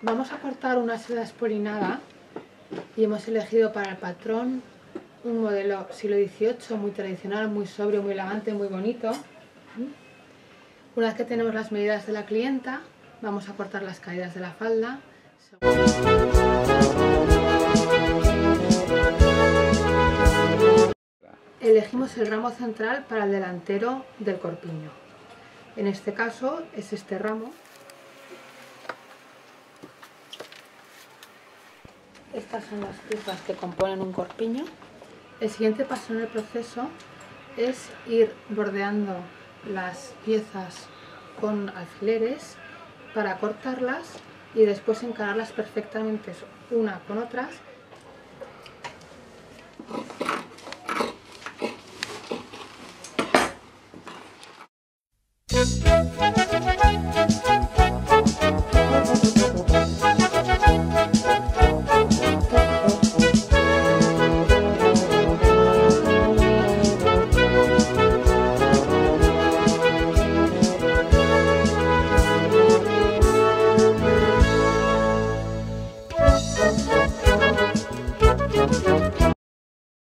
Vamos a cortar una seda espolinada y hemos elegido para el patrón un modelo siglo XVIII muy tradicional, muy sobrio, muy elegante, muy bonito. Una vez que tenemos las medidas de la clienta, vamos a cortar las caídas de la falda. Elegimos el ramo central para el delantero del corpiño. En este caso es este ramo. Estas son las piezas que componen un corpiño. El siguiente paso en el proceso es ir bordeando las piezas con alfileres para cortarlas y después encararlas perfectamente una con otras.